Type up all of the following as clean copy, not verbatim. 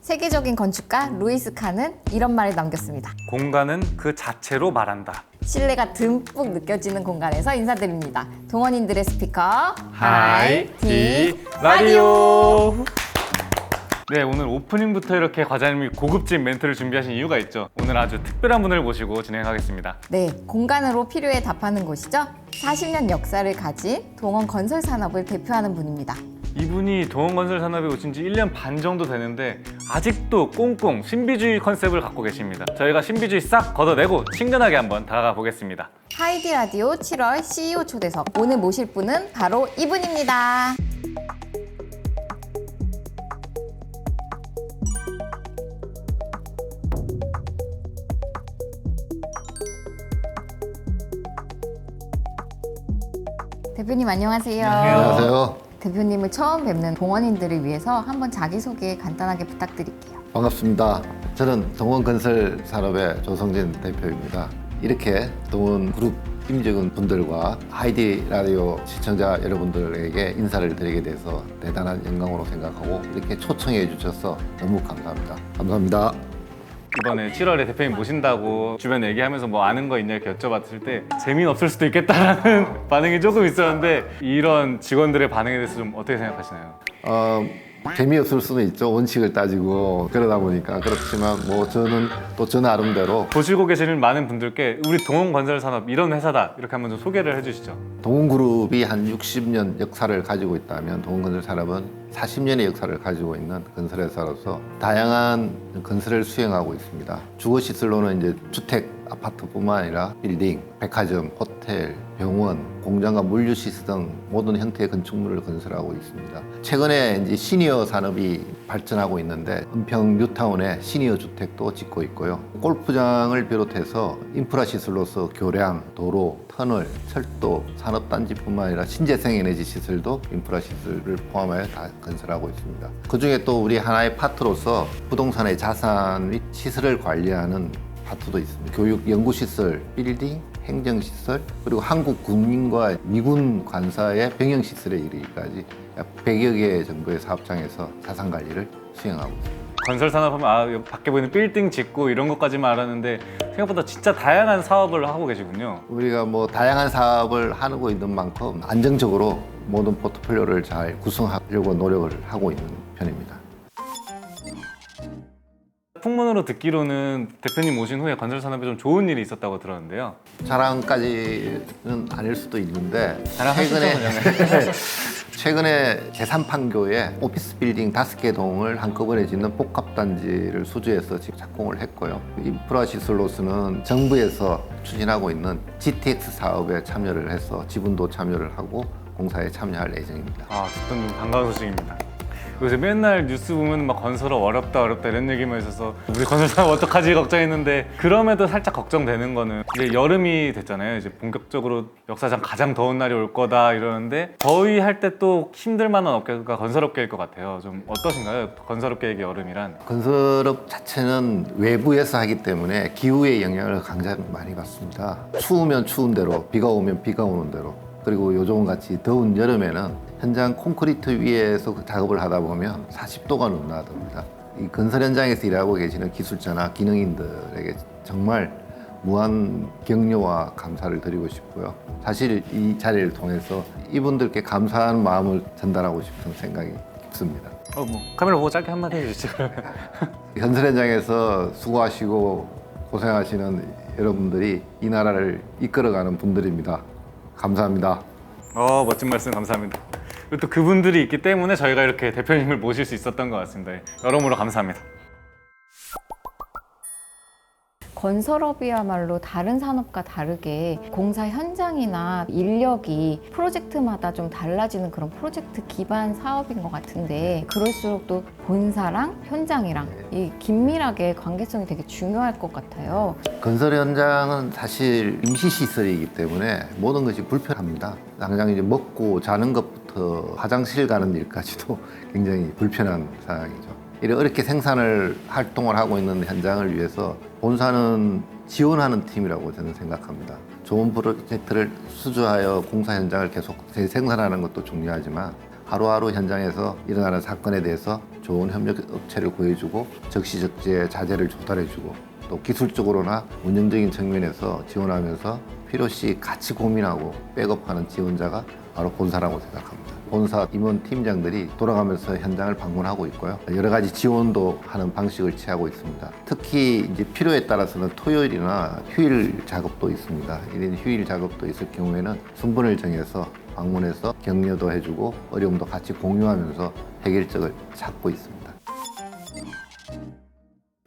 세계적인 건축가 루이스 칸은 이런 말을 남겼습니다. 공간은 그 자체로 말한다. 신뢰가 듬뿍 느껴지는 공간에서 인사드립니다. 동원인들의 스피커 하이디 라디오. 네, 오늘 오프닝부터 이렇게 과장님이 고급진 멘트를 준비하신 이유가 있죠. 오늘 아주 특별한 분을 모시고 진행하겠습니다. 네, 공간으로 필요에 답하는 곳이죠. 40년 역사를 가진 동원 건설 산업을 대표하는 분입니다. 이분이 동원건설 산업에 오신 지 1년 반 정도 되는데 아직도 꽁꽁 신비주의 컨셉을 갖고 계십니다. 저희가 신비주의 싹 걷어내고 친근하게 한번 다가가 보겠습니다. 하이디 라디오 7월 CEO 초대석. 오늘 모실 분은 바로 이분입니다. 대표님 안녕하세요. 안녕하세요. 대표님을 처음 뵙는 동원인들을 위해서 한번 자기소개 간단하게 부탁드릴게요. 반갑습니다. 저는 동원건설 산업의 조성진 대표입니다. 이렇게 동원그룹 임직원 분들과 하이디 라디오 시청자 여러분들에게 인사를 드리게 돼서 대단한 영광으로 생각하고 이렇게 초청해 주셔서 너무 감사합니다. 감사합니다. 이번에 7월에 대표님 모신다고 주변 얘기하면서 뭐 아는 거 있냐 이렇게 여쭤봤을 때 재미없을 수도 있겠다라는 반응이 조금 있었는데 이런 직원들의 반응에 대해서 좀 어떻게 생각하시나요? 재미없을 수는 있죠. 원칙을 따지고 그러다 보니까. 그렇지만 뭐 저는 또 저 나름대로 보시고 계시는 많은 분들께 우리 동원건설산업 이런 회사다 이렇게 한번 좀 소개를 해주시죠. 동원그룹이 한 60년 역사를 가지고 있다면 동원건설 산업은 40년의 역사를 가지고 있는 건설회사로서 다양한 건설을 수행하고 있습니다. 주거시설로는 이제 주택, 아파트뿐만 아니라 빌딩, 백화점, 호텔, 병원, 공장과 물류시설 등 모든 형태의 건축물을 건설하고 있습니다. 최근에 이제 시니어 산업이 발전하고 있는데 은평 뉴타운에 시니어 주택도 짓고 있고요. 골프장을 비롯해서 인프라 시설로서 교량, 도로, 터널, 철도, 산업단지뿐만 아니라 신재생 에너지 시설도 인프라 시설을 포함하여 다 건설하고 있습니다. 그중에 또 우리 하나의 파트로서 부동산의 자산 및 시설을 관리하는 파트도 있습니다. 교육, 연구시설, 빌딩, 행정시설, 그리고 한국 군민과 미군 관사의 병영시설에 이르기까지 약 100여 개 정도의 사업장에서 자산관리를 수행하고 있습니다. 건설산업 하면 밖에 보이는 빌딩 짓고 이런 것까지만 알았는데 생각보다 진짜 다양한 사업을 하고 계시군요. 우리가 뭐 다양한 사업을 하고 있는 만큼 안정적으로 모든 포트폴리오를 잘 구성하려고 노력을 하고 있는 편입니다. 풍문으로 듣기로는 대표님 오신 후에 건설산업에 좀 좋은 일이 있었다고 들었는데요. 자랑까지는 아닐 수도 있는데 자랑하시죠, 최근에 제3판교에 오피스 빌딩 5개 동을 한꺼번에 짓는 복합단지를 수주해서 지금 착공을 했고요. 인프라 시설로서는 정부에서 추진하고 있는 GTX 사업에 참여를 해서 지분도 참여를 하고 공사에 참여할 예정입니다. 듣던 좀 반가운 소식입니다. 요새 맨날 뉴스 보면 막 건설업 어렵다 이런 얘기만 있어서 우리 건설사업 어떡하지 걱정했는데 그럼에도 살짝 걱정되는 거는 이제 여름이 됐잖아요. 이제 본격적으로 역사상 가장 더운 날이 올 거다 이러는데 더위 할 때 또 힘들 만한 업계가 건설업계일 것 같아요. 좀 어떠신가요? 건설업계의 여름이란? 건설업 자체는 외부에서 하기 때문에 기후의 영향을 굉장히 많이 받습니다. 추우면 추운 대로, 비가 오면 비가 오는 대로, 그리고 요즘같이 더운 여름에는 현장 콘크리트 위에서 그 작업을 하다 보면 40도가 넘나듭니다. 이 건설 현장에서 일하고 계시는 기술자나 기능인들에게 정말 무한 격려와 감사를 드리고 싶고요. 사실 이 자리를 통해서 이분들께 감사하는 마음을 전달하고 싶은 생각이 깊습니다. 카메라 보고 짧게 한마디 해주시죠. 건설 현장에서 수고하시고 고생하시는 여러분들이 이 나라를 이끌어가는 분들입니다. 감사합니다. 멋진 말씀 감사합니다. 그리고 또 그분들이 있기 때문에 저희가 이렇게 대표님을 모실 수 있었던 것 같습니다. 여러모로 감사합니다. 건설업이야말로 다른 산업과 다르게 공사 현장이나 인력이 프로젝트마다 좀 달라지는 그런 프로젝트 기반 사업인 것 같은데 그럴수록 또 본사랑 현장이랑 이 긴밀하게 관계성이 되게 중요할 것 같아요. 건설 현장은 사실 임시시설이기 때문에 모든 것이 불편합니다. 당장 이제 먹고 자는 것부터 화장실 가는 일까지도 굉장히 불편한 상황이죠. 이렇게 생산을 활동을 하고 있는 현장을 위해서 본사는 지원하는 팀이라고 저는 생각합니다. 좋은 프로젝트를 수주하여 공사 현장을 계속 재생산하는 것도 중요하지만 하루하루 현장에서 일어나는 사건에 대해서 좋은 협력 업체를 구해주고 적시적지에 자재를 조달해주고 또 기술적으로나 운영적인 측면에서 지원하면서 필요시 같이 고민하고 백업하는 지원자가 바로 본사라고 생각합니다. 본사 임원 팀장들이 돌아가면서 현장을 방문하고 있고요. 여러 가지 지원도 하는 방식을 취하고 있습니다. 특히 이제 필요에 따라서는 토요일이나 휴일 작업도 있습니다. 이런 휴일 작업도 있을 경우에는 순번을 정해서 방문해서 격려도 해주고 어려움도 같이 공유하면서 해결책을 찾고 있습니다.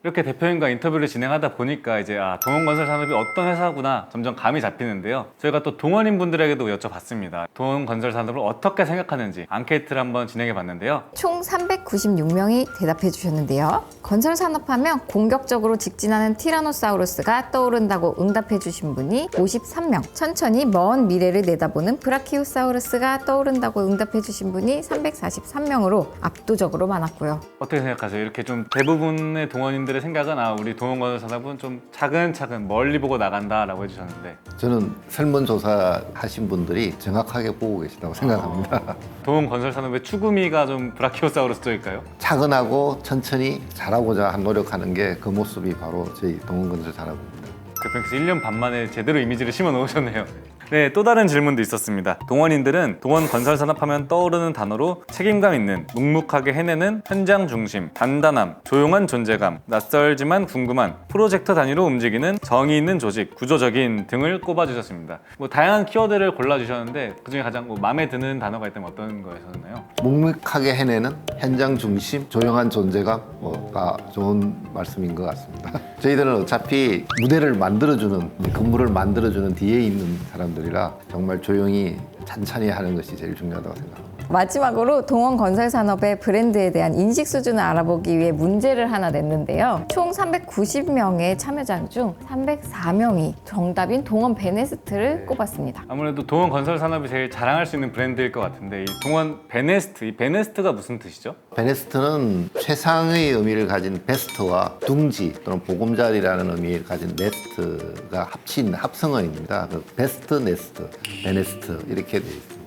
이렇게 대표님과 인터뷰를 진행하다 보니까 이제 동원건설산업이 어떤 회사구나 점점 감이 잡히는데요. 저희가 또 동원인 분들에게도 여쭤봤습니다. 동원건설산업을 어떻게 생각하는지 앙케이트를 한번 진행해 봤는데요. 총 396명이 대답해 주셨는데요. 건설 산업하면 공격적으로 직진하는 티라노사우루스가 떠오른다고 응답해 주신 분이 53명, 천천히 먼 미래를 내다보는 브라키오사우루스가 떠오른다고 응답해 주신 분이 343명으로 압도적으로 많았고요. 어떻게 생각하세요? 이렇게 좀 대부분의 동원인들의 생각은 우리 동원건설산업은 좀 차근차근 멀리 보고 나간다라고 해주셨는데 저는 설문조사 하신 분들이 정확하게 보고 계시다고 생각합니다. 동원건설산업의 추구미가 좀 브라키오사우루스 쪽일까요? 차근하고 천천히 잘하고자 노력하는 게 그 모습이 바로 저희 동원건설산업입니다. 대표님께서 1년 반 만에 제대로 이미지를 심어 놓으셨네요. 네, 또 다른 질문도 있었습니다. 동원인들은 동원 건설산업하면 떠오르는 단어로 책임감 있는, 묵묵하게 해내는, 현장 중심, 단단함, 조용한 존재감, 낯설지만 궁금한, 프로젝트 단위로 움직이는 정의 있는 조직, 구조적인 등을 꼽아주셨습니다. 다양한 키워드를 골라주셨는데 그중에 가장 마음에 드는 단어가 있다면 어떤 거였나요? 묵묵하게 해내는 현장 중심, 조용한 존재감가 좋은 말씀인 것 같습니다. 저희들은 어차피 무대를 만들어주는, 건물을 만들어주는 뒤에 있는 사람들이라 정말 조용히 천천히 하는 것이 제일 중요하다고 생각합니다. 마지막으로 동원건설산업의 브랜드에 대한 인식 수준을 알아보기 위해 문제를 하나 냈는데요. 총 390명의 참여자 중 304명이 정답인 동원 베네스트를 꼽았습니다. 아무래도 동원건설산업이 제일 자랑할 수 있는 브랜드일 것 같은데 이 동원 베네스트, 이 베네스트가 무슨 뜻이죠? 베네스트는 최상의 의미를 가진 베스트와 둥지 또는 보금자리라는 의미를 가진 네스트가 합친 합성어입니다. 그 베스트 네스트, 베네스트 이렇게 되어 있습니다.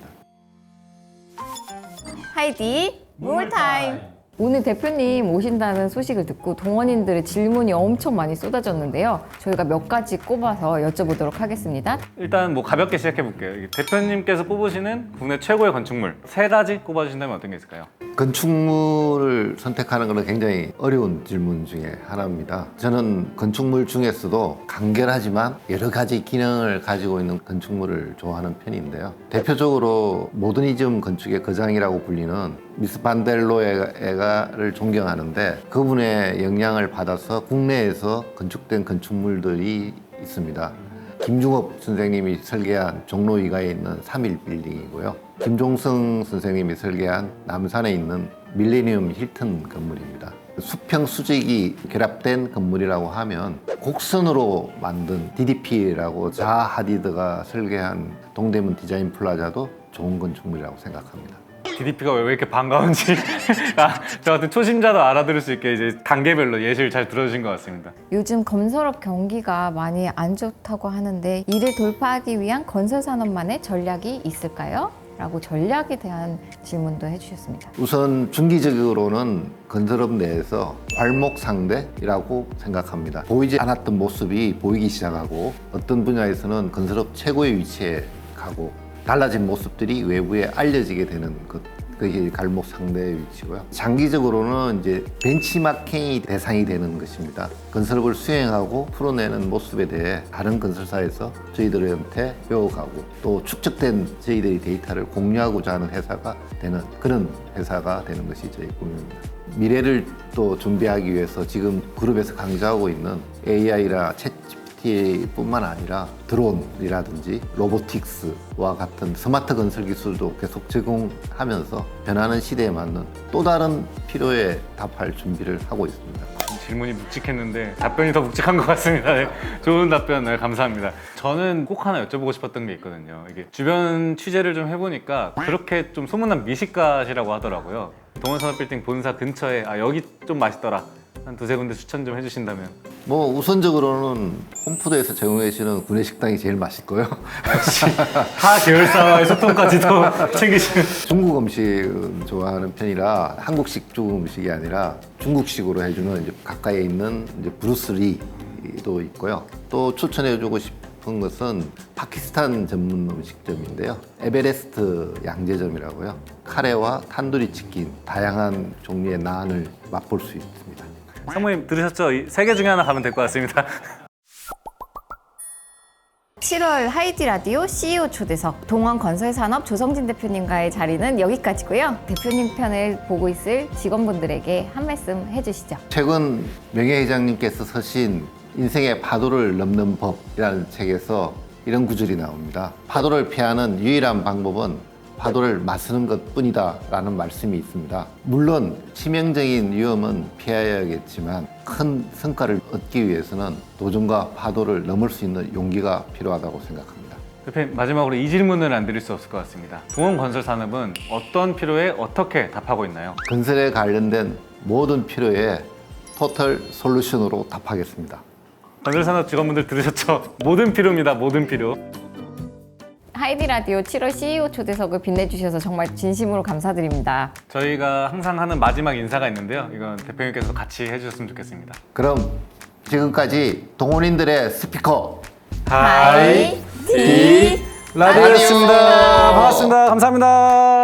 하이디 물타임. 오늘 대표님 오신다는 소식을 듣고 동원인들의 질문이 엄청 많이 쏟아졌는데요. 저희가 몇 가지 꼽아서 여쭤보도록 하겠습니다. 일단 가볍게 시작해 볼게요. 대표님께서 뽑으시는 국내 최고의 건축물 3가지 꼽아주신다면 어떤 게 있을까요? 건축물을 선택하는 것은 굉장히 어려운 질문 중에 하나입니다. 저는 건축물 중에서도 간결하지만 여러 가지 기능을 가지고 있는 건축물을 좋아하는 편인데요. 대표적으로 모더니즘 건축의 거장이라고 불리는 미스 반델로에가를 존경하는데 그분의 영향을 받아서 국내에서 건축된 건축물들이 있습니다. 김중업 선생님이 설계한 종로 2가에 있는 3.1 빌딩이고요. 김종성 선생님이 설계한 남산에 있는 밀레니엄 힐튼 건물입니다. 수평 수직이 결합된 건물이라고 하면 곡선으로 만든 DDP라고 자하 하디드가 설계한 동대문 디자인 플라자도 좋은 건축물이라고 생각합니다. DDP가 왜 이렇게 반가운지 저 같은 초심자도 알아들을 수 있게 이제 단계별로 예시를 잘 들어주신 것 같습니다. 요즘 건설업 경기가 많이 안 좋다고 하는데 이를 돌파하기 위한 건설산업만의 전략이 있을까요? 라고 전략에 대한 질문도 해주셨습니다. 우선 중기적으로는 건설업 내에서 괄목상대라고 생각합니다. 보이지 않았던 모습이 보이기 시작하고 어떤 분야에서는 건설업 최고의 위치에 가고 달라진 모습들이 외부에 알려지게 되는 것, 그게 갈목상대의 위치고요. 장기적으로는 이제 벤치마킹이 대상이 되는 것입니다. 건설업을 수행하고 풀어내는 모습에 대해 다른 건설사에서 저희들한테 배워가고 또 축적된 저희들의 데이터를 공유하고자 하는 회사가 되는 그런 회사가 되는 것이 저희 꿈입니다. 미래를 또 준비하기 위해서 지금 그룹에서 강조하고 있는 AI라 뿐만 아니라 드론이라든지 로보틱스와 같은 스마트 건설 기술도 계속 제공하면서 변하는 시대에 맞는 또 다른 필요에 답할 준비를 하고 있습니다. 질문이 묵직했는데 답변이 더 묵직한 것 같습니다. 네, 좋은 답변 감사합니다. 저는 꼭 하나 여쭤보고 싶었던 게 있거든요. 이게 주변 취재를 좀 해보니까 그렇게 좀 소문난 미식가시라고 하더라고요. 동원산업빌딩 본사 근처에 여기 좀 맛있더라 한 두세 군데 추천 좀 해주신다면. 뭐 우선적으로는 홈푸드에서 제공해 주시는 구내식당이 제일 맛있고요. 타 계열사와의 소통까지도 챙기시는. 중국 음식은 좋아하는 편이라 한국식 중국 음식이 아니라 중국식으로 해주는 이제 가까이에 있는 이제 브루스리도 있고요. 또 추천해주고 싶은 것은 파키스탄 전문 음식점인데요. 에베레스트 양재점이라고요. 카레와 탄두리 치킨, 다양한 종류의 나안을 맛볼 수 있습니다. 상무님 들으셨죠? 세 개 중에 하나 가면 될 것 같습니다. 7월 하이디 라디오 CEO 초대석 동원건설산업 조성진 대표님과의 자리는 여기까지고요. 대표님 편을 보고 있을 직원분들에게 한 말씀 해주시죠. 최근 명예회장님께서 쓰신 인생의 파도를 넘는 법이라는 책에서 이런 구절이 나옵니다. 파도를 피하는 유일한 방법은 파도를 맞서는 것뿐이다 라는 말씀이 있습니다. 물론 치명적인 위험은 피해야겠지만 큰 성과를 얻기 위해서는 도전과 파도를 넘을 수 있는 용기가 필요하다고 생각합니다. 대표님 마지막으로 이 질문을 안 드릴 수 없을 것 같습니다. 동원건설산업은 어떤 필요에 어떻게 답하고 있나요? 건설에 관련된 모든 필요에 토탈 솔루션으로 답하겠습니다. 건설산업 직원분들 들으셨죠? 모든 필요입니다. 모든 필요. 하이디 라디오 7월 CEO 초대석을 빛내주셔서 정말 진심으로 감사드립니다. 저희가 항상 하는 마지막 인사가 있는데요. 이건 대표님께서 같이 해주셨으면 좋겠습니다. 그럼 지금까지 동원인들의 스피커 하이디 라디오였습니다. 반갑습니다. 감사합니다.